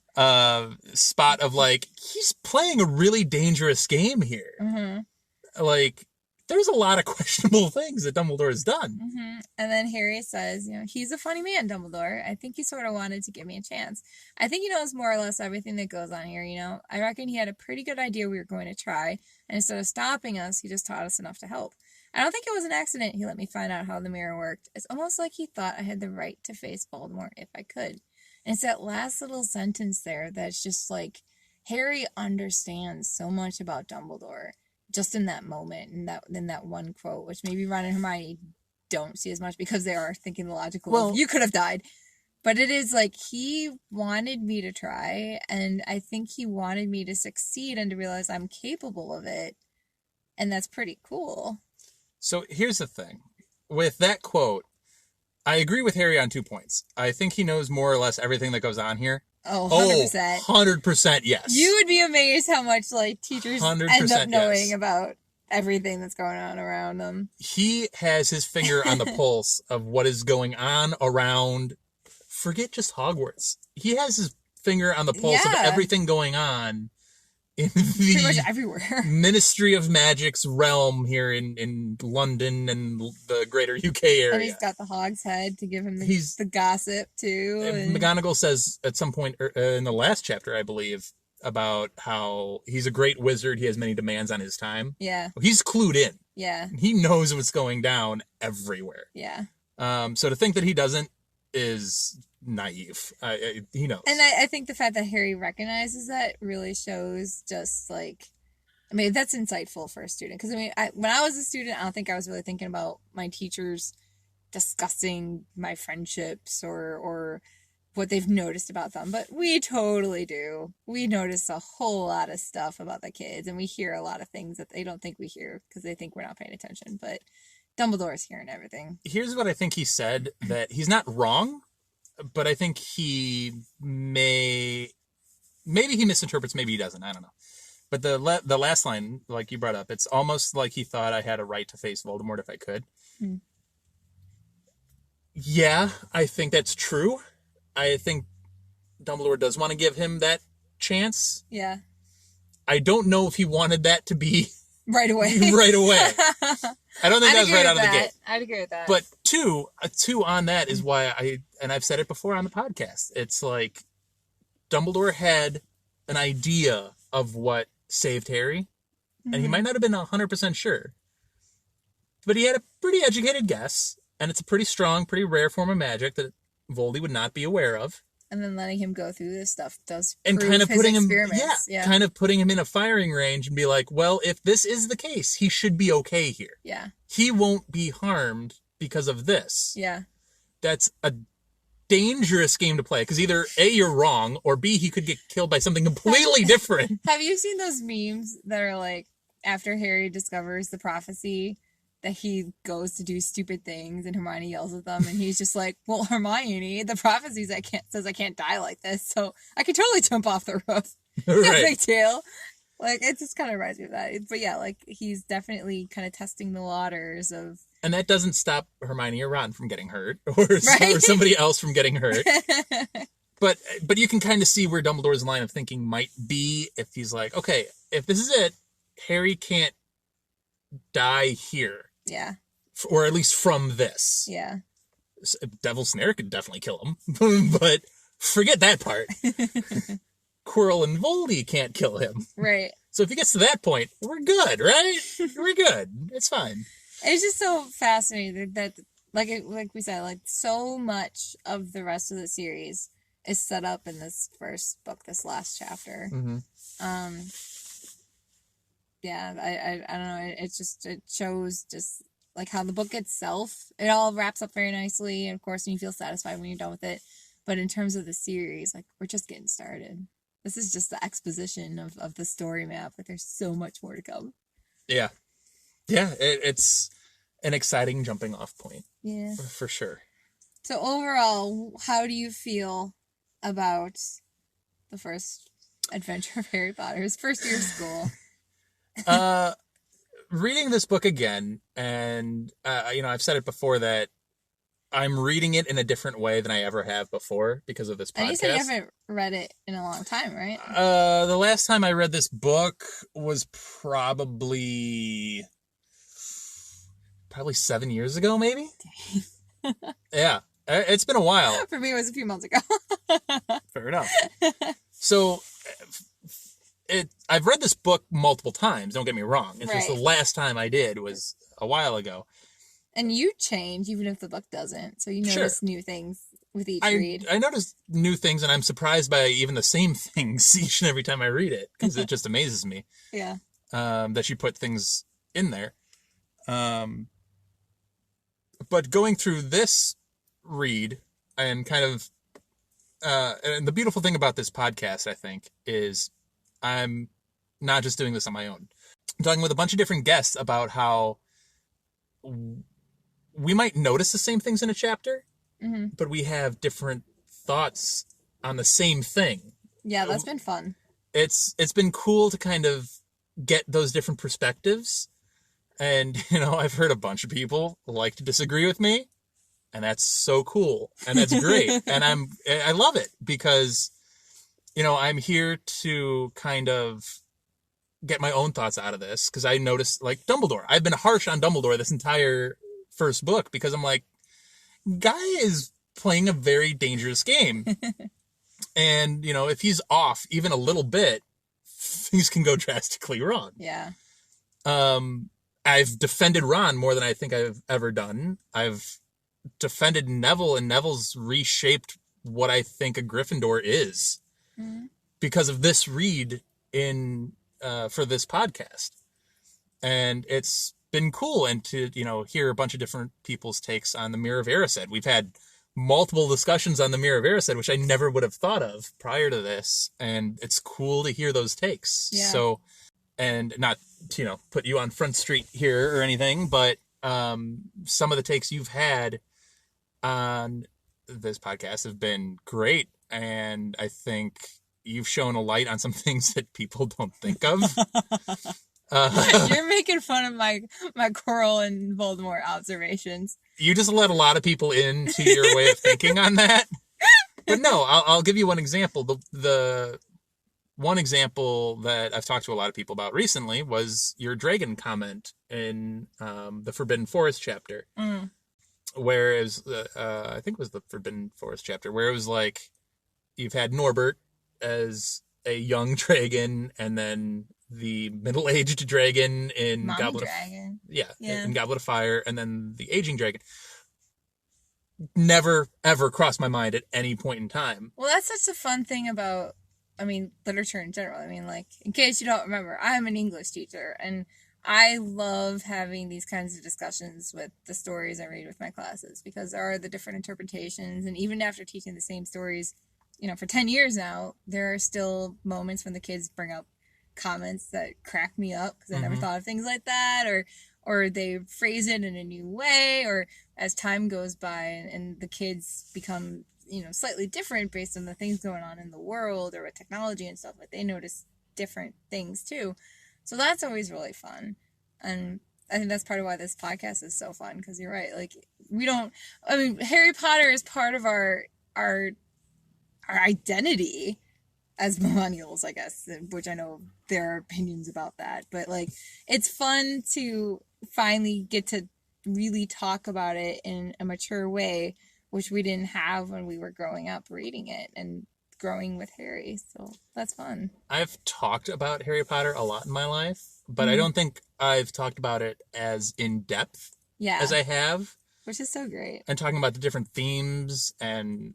Spot of, like, he's playing a really dangerous game here. Mm-hmm. Like, there's a lot of questionable things that Dumbledore has done. Mm-hmm. And then Harry says, he's a funny man, Dumbledore. I think he sort of wanted to give me a chance. I think he knows more or less everything that goes on here, I reckon he had a pretty good idea we were going to try. And instead of stopping us, he just taught us enough to help. I don't think it was an accident he let me find out how the mirror worked. It's almost like he thought I had the right to face Voldemort if I could. And it's that last little sentence there that's just like, Harry understands so much about Dumbledore. Just in that moment, in that one quote, which maybe Ron and Hermione don't see as much because they are thinking the logical, you could have died. But it is like, he wanted me to try, and I think he wanted me to succeed and to realize I'm capable of it. And that's pretty cool. So here's the thing. With that quote, I agree with Harry on 2 points. I think he knows more or less everything that goes on here. Oh, 100%. 100% yes. You would be amazed how much, like, teachers end up knowing about everything that's going on around them. He has his finger on the pulse of what is going on around, forget just Hogwarts. He has his finger on the pulse of everything going on in the pretty much everywhere. Ministry of Magic's realm here in London and the greater UK area. And he's got the hog's head to give him the gossip, too. And McGonagall says at some point in the last chapter, I believe, about how he's a great wizard. He has many demands on his time. Yeah. He's clued in. Yeah. He knows what's going down everywhere. Yeah. So to think that he doesn't is naive. He knows. And I think the fact that Harry recognizes that really shows just like, I mean, that's insightful for a student. Because, I mean, when I was a student, I don't think I was really thinking about my teachers discussing my friendships or what they've noticed about them. But we totally do. We notice a whole lot of stuff about the kids. And we hear a lot of things that they don't think we hear because they think we're not paying attention. But Dumbledore's hearing everything. Here's what I think he said, that he's not wrong, but I think he maybe he misinterprets, maybe he doesn't, I don't know. But the last line, like you brought up, it's almost like he thought I had a right to face Voldemort if I could. Yeah, I think that's true. I think Dumbledore does want to give him that chance. Yeah. I don't know if he wanted that to be right away. Right away. I don't think that was right out of the gate. I'd agree with that. But two on that is why I've said it before on the podcast. It's like Dumbledore had an idea of what saved Harry, and he might not have been 100% sure, but he had a pretty educated guess, and it's a pretty strong, pretty rare form of magic that Voldy would not be aware of. And then letting him go through this stuff does and prove kind of his putting him, kind of putting him in a firing range and be like, well, if this is the case, he should be okay here. Yeah. He won't be harmed because of this. Yeah. That's a dangerous game to play because either A, you're wrong, or B, he could get killed by something completely different. Have you seen those memes that are like, after Harry discovers the prophecy, that he goes to do stupid things and Hermione yells at them and he's just like, well, Hermione, the prophecy says I can't die like this, so I can totally jump off the roof. No big deal. Like, it just kind of reminds me of that. But yeah, like, he's definitely kind of testing the waters of... And that doesn't stop Hermione or Ron from getting hurt or somebody else from getting hurt. But you can kind of see where Dumbledore's line of thinking might be if he's like, okay, if this is it, Harry can't die here. Yeah. Or at least from this. Yeah. Devil Snare could definitely kill him. But forget that part. Quirrell and Voldy can't kill him. Right. So if he gets to that point, we're good, right? We're good. It's fine. It's just so fascinating that, like we said, like, so much of the rest of the series is set up in this first book, this last chapter. Mm-hmm. Yeah, I don't know. It shows just like how the book itself, it all wraps up very nicely. And of course, you feel satisfied when you're done with it. But in terms of the series, like, we're just getting started. This is just the exposition of the story map. Like, there's so much more to come. Yeah. Yeah, it's an exciting jumping off point. Yeah. For sure. So overall, how do you feel about the first adventure of Harry Potter, his first year of school? Reading this book again, and, I've said it before that I'm reading it in a different way than I ever have before because of this podcast. And you said you haven't read it in a long time, right? The last time I read this book was probably 7 years ago, maybe? Yeah. It's been a while. For me, it was a few months ago. Fair enough. So, I've read this book multiple times, don't get me wrong. It's just the last time I did was a while ago. And you change, even if the book doesn't. So you notice new things with each read. I notice new things, and I'm surprised by even the same things each and every time I read it, because it just amazes me. Yeah. That she put things in there. But going through this read, and kind of... and the beautiful thing about this podcast, I think, is I'm not just doing this on my own. I'm talking with a bunch of different guests about how we might notice the same things in a chapter, but we have different thoughts on the same thing. Yeah, that's been fun. It's been cool to kind of get those different perspectives. And, I've heard a bunch of people like to disagree with me, and that's so cool. And that's great. And I love it because, I'm here to kind of get my own thoughts out of this, because I noticed, like, Dumbledore. I've been harsh on Dumbledore this entire first book because I'm like, guy is playing a very dangerous game. And, if he's off even a little bit, things can go drastically wrong. Yeah. I've defended Ron more than I think I've ever done. I've defended Neville, and Neville's reshaped what I think a Gryffindor is because of this read in for this podcast. And it's been cool, and to hear a bunch of different people's takes on the Mirror of Erised. We've had multiple discussions on the Mirror of Erised, which I never would have thought of prior to this, and it's cool to hear those takes. Yeah. So, and not to put you on Front Street here or anything, but some of the takes you've had on this podcast have been great, and I think you've shown a light on some things that people don't think of. You're making fun of my Quirrell and Voldemort observations. You just let a lot of people into your way of thinking on that. But no, I'll give you one example. The one example that I've talked to a lot of people about recently was your dragon comment in the Forbidden Forest chapter. Where it was, I think it was the Forbidden Forest chapter, where it was like, you've had Norbert as a young dragon, and then the middle-aged dragon in Goblet Dragon. in Goblet of Fire, and then the aging dragon. Never, ever crossed my mind at any point in time. Well, that's such a fun thing about, literature in general. Like, in case you don't remember, I'm an English teacher, and I love having these kinds of discussions with the stories I read with my classes, because there are the different interpretations, and even after teaching the same stories, for 10 years now, there are still moments when the kids bring up comments that crack me up, because I never thought of things like that, or they phrase it in a new way, or as time goes by and the kids become, slightly different based on the things going on in the world or with technology and stuff, like they notice different things too. So that's always really fun. And I think that's part of why this podcast is so fun, because you're right. Like, Harry Potter is part of our identity as millennials, I guess, which I know there are opinions about that. But, like, it's fun to finally get to really talk about it in a mature way, which we didn't have when we were growing up reading it and growing with Harry. So that's fun. I've talked about Harry Potter a lot in my life, but I don't think I've talked about it as in depth as I have. Which is so great. And talking about the different themes and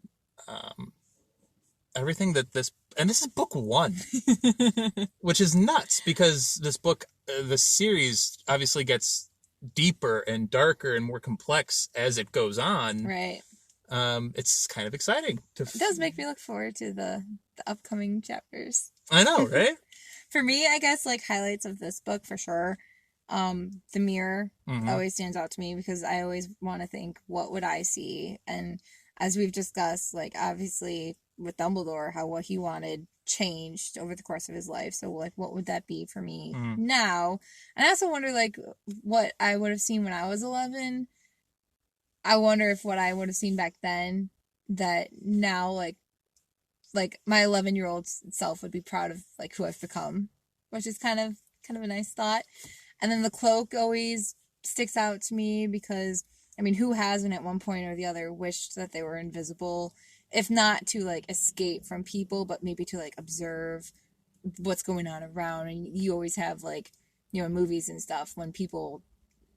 everything that this is book 1, which is nuts because this book, the series obviously gets deeper and darker and more complex as it goes on. Right. It's kind of exciting. It does make me look forward to the upcoming chapters. I know, right? For me, I guess, like, highlights of this book, for sure. The mirror always stands out to me because I always want to think, what would I see? And as we've discussed, like, obviously with Dumbledore, how what he wanted changed over the course of his life. So, like, what would that be for me now? And I also wonder, like, what I would have seen when I was 11. I wonder if what I would have seen back then, that now, like my 11-year-old self would be proud of, like, who I've become, which is kind of a nice thought. And then the cloak always sticks out to me because, I mean, who hasn't at one point or the other wished that they were invisible, if not to, like, escape from people, but maybe to, like, observe what's going on around. And you always have, like, you know, in movies and stuff, when people,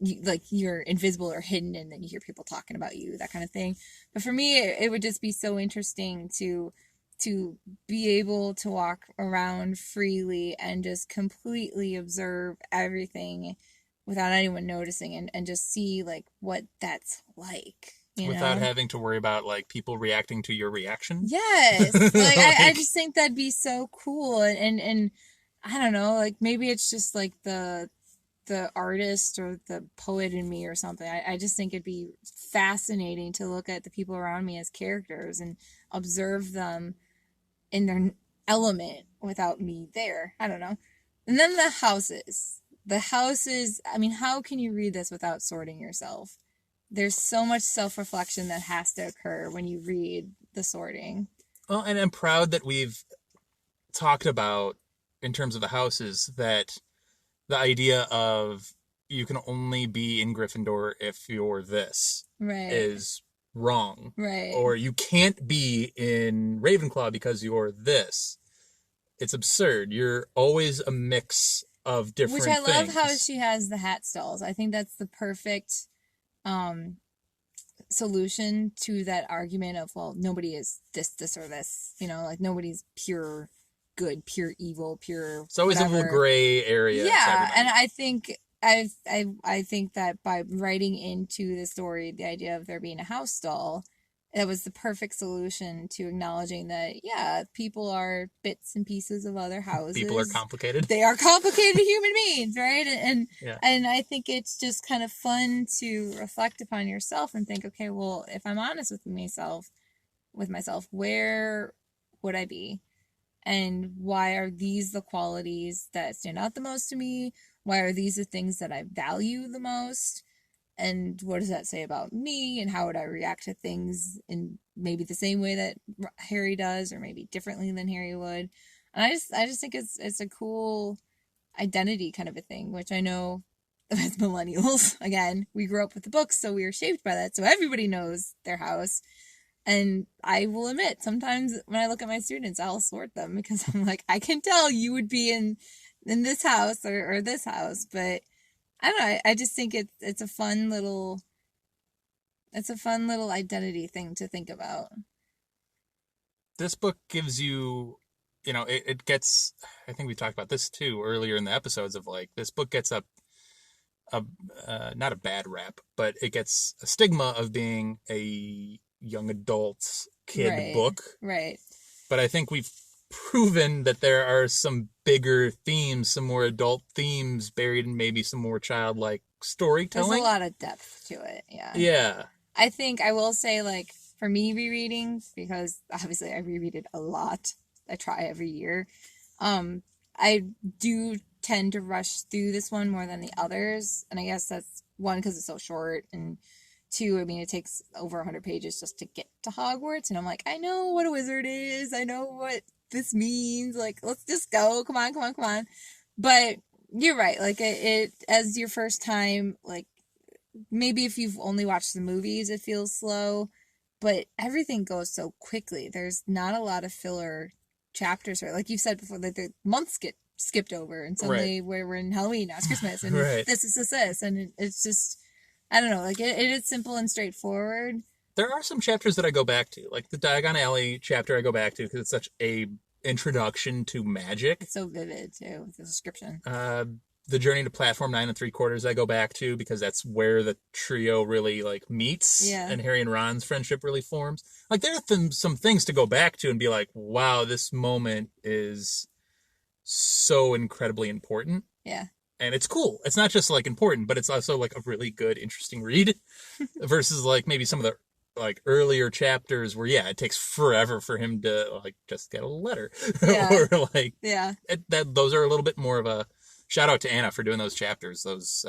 you're invisible or hidden, and then you hear people talking about you, that kind of thing. But for me, it would just be so interesting to be able to walk around freely and just completely observe everything without anyone noticing, and just see, like, what that's like, you Without know? having to worry about, like, people reacting to your reaction. Yes. Like, I just think that'd be so cool. And I don't know, like, maybe it's just like the artist or the poet in me or something. I just think it'd be fascinating to look at the people around me as characters and observe them in their element without me there. I don't know. And then the houses. The houses, I mean, how can you read this without sorting yourself? There's so much self-reflection that has to occur when you read the sorting. Well, and I'm proud that we've talked about, in terms of the houses, that the idea of you can only be in Gryffindor if you're this is wrong. Right. Or you can't be in Ravenclaw because you're this. It's absurd. You're always a mix of different things. Which I love how she has the hat stalls. I think that's the perfect solution to that argument of, well, nobody is this, or this. You know, like, nobody's pure good, pure evil, pure It's always whatever. a little gray area. Yeah, and I think I think that by writing into the story the idea of there being a house stall, that was the perfect solution to acknowledging that, yeah, people are bits and pieces of other houses. People are complicated. They are complicated human beings, right? Yeah. And I think it's just kind of fun to reflect upon yourself and think, okay, well, if I'm honest with myself, where would I be? And why are these the qualities that stand out the most to me? Why are these the things that I value the most? And what does that say about me? And how would I react to things in maybe the same way that Harry does, or maybe differently than Harry would? And I just think it's a cool identity kind of a thing, which I know as millennials, again, we grew up with the books, so we were shaped by that. So everybody knows their house. And I will admit, sometimes when I look at my students, I'll sort them because I'm like, I can tell you would be in this house or this house. But I don't know. I just think it's a fun little identity thing to think about. This book gives you, you know, it gets, I think we talked about this too earlier in the episodes, of, like, this book gets a not a bad rap, but it gets a stigma of being a young adult kid book. Right. But I think we've proven that there are some bigger themes, some more adult themes buried in maybe some more childlike storytelling. There's a lot of depth to it, yeah. Yeah. I think I will say, like, for me rereading, because obviously I reread it a lot. I try every year. I do tend to rush through this one more than the others. And I guess that's, one, because it's so short, and two, I mean, it takes over 100 pages just to get to Hogwarts. And I'm like, I know what a wizard is. I know what this means. Like, let's just go. Come on. But you're right. Like, it as your first time, like, maybe if you've only watched the movies, it feels slow. But everything goes so quickly. There's not a lot of filler chapters. Right? Like you've said before, like, the months get skipped over. And suddenly we're in Halloween. Now it's Christmas. And this. And it's just, I don't know, like, it is simple and straightforward, There are some chapters that I go back to, like the Diagon Alley chapter I go back to because it's such a introduction to magic. It's so vivid, too, with the description. The Journey to Platform 9 3/4 I go back to because that's where the trio really, like, meets. Yeah. And Harry and Ron's friendship really forms. Like, there are some things to go back to and be like, wow, this moment is so incredibly important. Yeah. And it's cool. It's not just, like, important, but it's also, like, a really good, interesting read versus, like, maybe some of the, like, earlier chapters where, yeah, it takes forever for him to, like, just get a letter. Yeah. Or, like, yeah. Those are a little bit more of a, shout out to Anna for doing those chapters. Those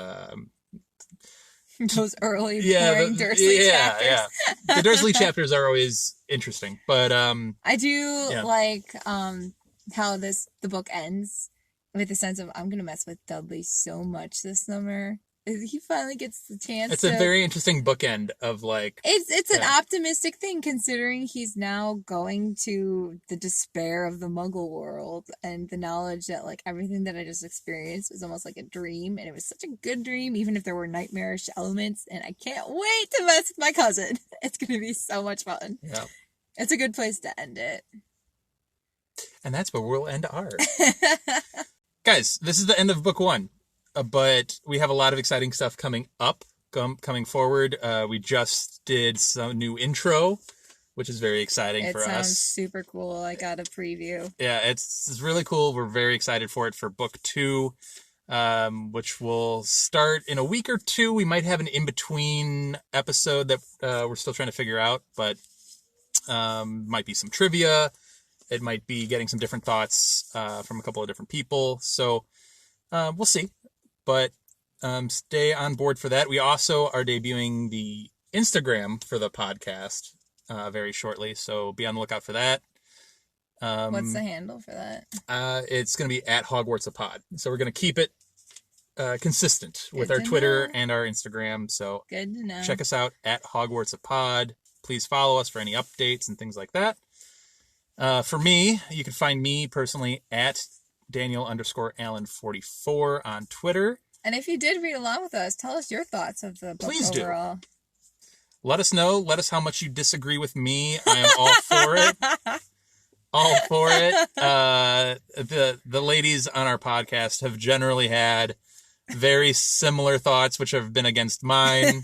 early boring Dursley chapters. Yeah. The Dursley chapters are always interesting, but I do like how the book ends with the sense of I'm gonna mess with Dudley so much this summer. He finally gets the chance. It's a very interesting bookend of like. It's an optimistic thing considering he's now going to the despair of the Muggle world and the knowledge that like everything that I just experienced was almost like a dream, and it was such a good dream, even if there were nightmarish elements. And I can't wait to mess with my cousin. It's gonna be so much fun. Yeah, it's a good place to end it. And that's where we'll end ours. Guys, this is the end of book 1. But we have a lot of exciting stuff coming up, coming forward. We just did some new intro, which is very exciting for us. It sounds super cool. I got a preview. Yeah, it's really cool. We're very excited for it for book 2, which will start in a week or 2. We might have an in-between episode that we're still trying to figure out, but might be some trivia. It might be getting some different thoughts from a couple of different people. So we'll see. But stay on board for that. We also are debuting the Instagram for the podcast very shortly, so be on the lookout for that. What's the handle for that? It's going to be at Hogwarts-a-Pod. So we're going to keep it consistent with our Twitter and our Instagram. So good to know. Check us out at Hogwarts-a-Pod. Please follow us for any updates and things like that. For me, you can find me personally at Daniel_Allen44 on Twitter. And if you did read along with us, tell us your thoughts of the book overall. Do. Let us know. Let us how much you disagree with me. I am all for it. All for it. The ladies on our podcast have generally had very similar thoughts, which have been against mine.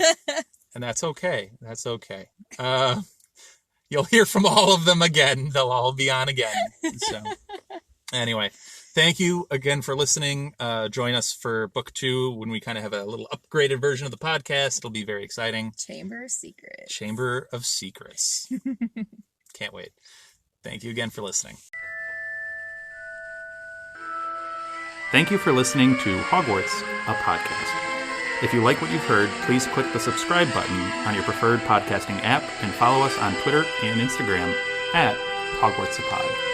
And that's okay. That's okay. You'll hear from all of them again. They'll all be on again. So anyway. Thank you again for listening. Join us for book 2 when we kind of have a little upgraded version of the podcast. It'll be very exciting. Chamber of Secrets. Chamber of Secrets. Can't wait. Thank you again for listening. Thank you for listening to Hogwarts, a podcast. If you like what you've heard, please click the subscribe button on your preferred podcasting app and follow us on Twitter and Instagram at Hogwarts-a-Pod.